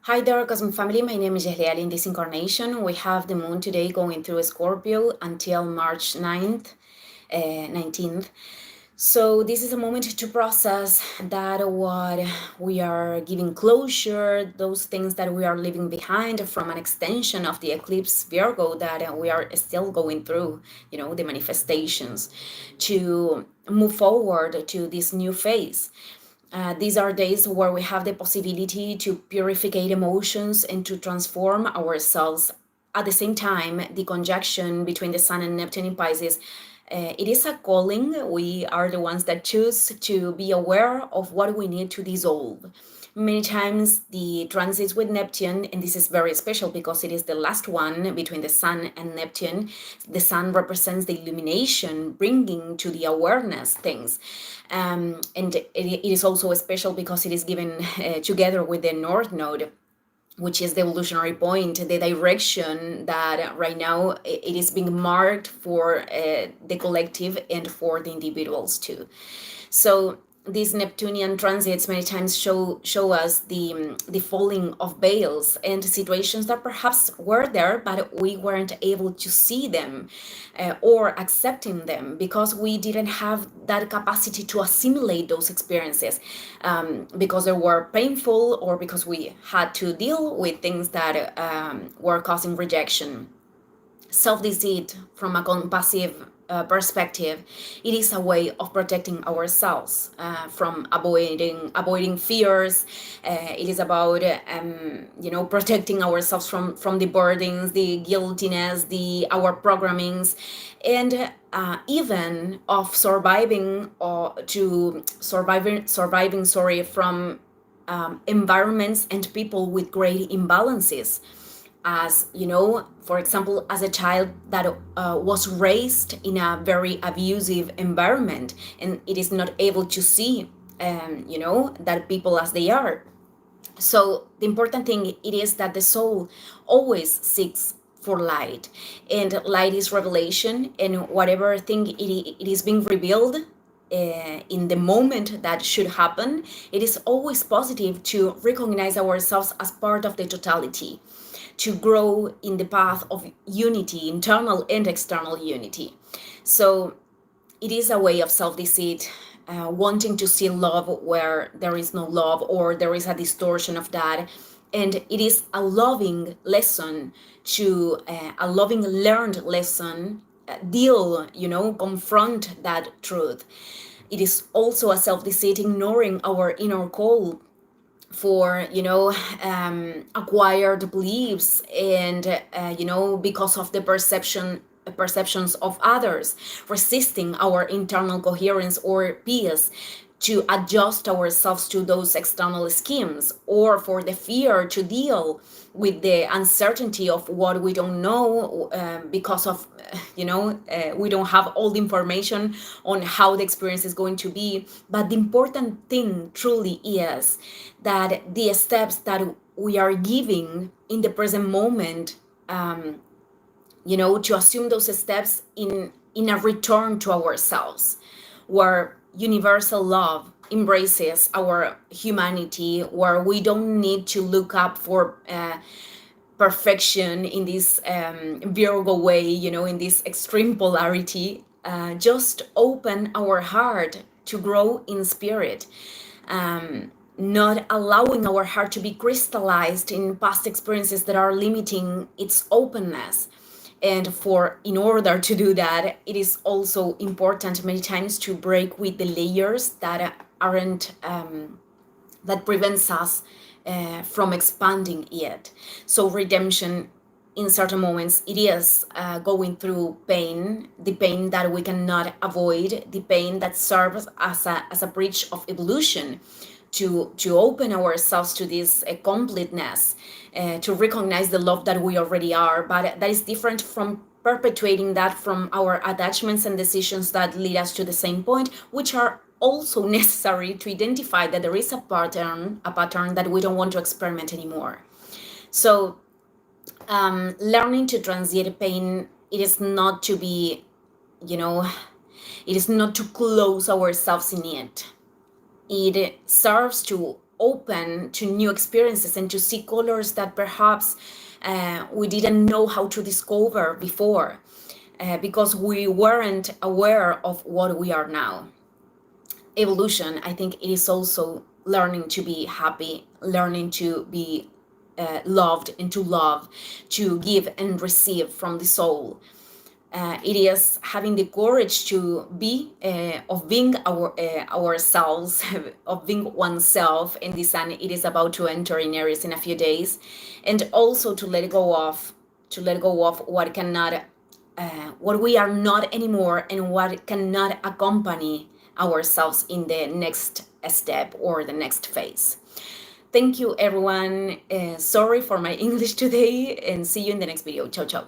Hi there, Cosmic Family. My name is Yehliel. In this incarnation, we have the moon today going through Scorpio until March 19th. So this is a moment to process that what we are giving closure, those things that we are leaving behind from an extension of the eclipse Virgo that we are still going through, the manifestations to move forward to this new phase. These are days where we have the possibility to purify emotions and to transform ourselves. At the same time, the conjunction between the Sun and Neptune in Pisces, it is a calling. We are the ones that choose to be aware of what we need to dissolve. Many times the transits with Neptune, and this is very special because it is the last one between the Sun and Neptune. The Sun represents the illumination, bringing to the awareness things. And it is also special because it is given together with the North Node, which is the evolutionary point, the direction that right now it is being marked for the collective and for the individuals too. So these Neptunian transits many times show us the falling of veils and situations that perhaps were there, but we weren't able to see them or accepting them because we didn't have that capacity to assimilate those experiences because they were painful or because we had to deal with things that were causing rejection. Self-deceit from a compassionate perspective, it is a way of protecting ourselves from avoiding fears. It is about protecting ourselves from the burdens, the guiltiness, our programmings, and even of surviving from environments and people with great imbalances. As you know, for example, as a child that was raised in a very abusive environment and it is not able to see that people as they are. So the important thing it is that the soul always seeks for light, and light is revelation, and whatever thing it is being revealed in the moment that should happen, it is always positive to recognize ourselves as part of the totality, to grow in the path of unity, internal and external unity. So it is a way of self-deceit, wanting to see love where there is no love or there is a distortion of that. And it is a loving lesson a loving learned lesson, confront that truth. It is also a self-deceit, ignoring our inner call for acquired beliefs and because of the perceptions of others, resisting our internal coherence or peace, to adjust ourselves to those external schemes, or for the fear to deal with the uncertainty of what we don't know because of we don't have all the information on how the experience is going to be. But the important thing truly is that the steps that we are giving in the present moment, to assume those steps in a return to ourselves, where universal love embraces our humanity, where we don't need to look up for perfection in this Virgo way, in this extreme polarity. Just open our heart to grow in spirit, not allowing our heart to be crystallized in past experiences that are limiting its openness. And in order to do that, it is also important many times to break with the layers that aren't that prevents us from expanding it. So redemption, in certain moments, it is going through pain, the pain that we cannot avoid, the pain that serves as a bridge of evolution, to open ourselves to this completeness, to recognize the love that we already are. But that is different from perpetuating that from our attachments and decisions that lead us to the same point, which are also necessary to identify that there is a pattern that we don't want to experiment anymore. So learning to transit pain, it is not to be, it is not to close ourselves in it. It serves to open to new experiences and to see colors that perhaps we didn't know how to discover before, because we weren't aware of what we are now. Evolution, I think it is also learning to be happy, learning to be loved and to love, to give and receive from the soul. It is having the courage to be of being ourselves, of being oneself in this, and it is about to enter in Aries in a few days, and also to let go of what cannot, what we are not anymore, and what cannot accompany ourselves in the next step or the next phase. Thank you, everyone. Sorry for my English today, and see you in the next video. Ciao, ciao.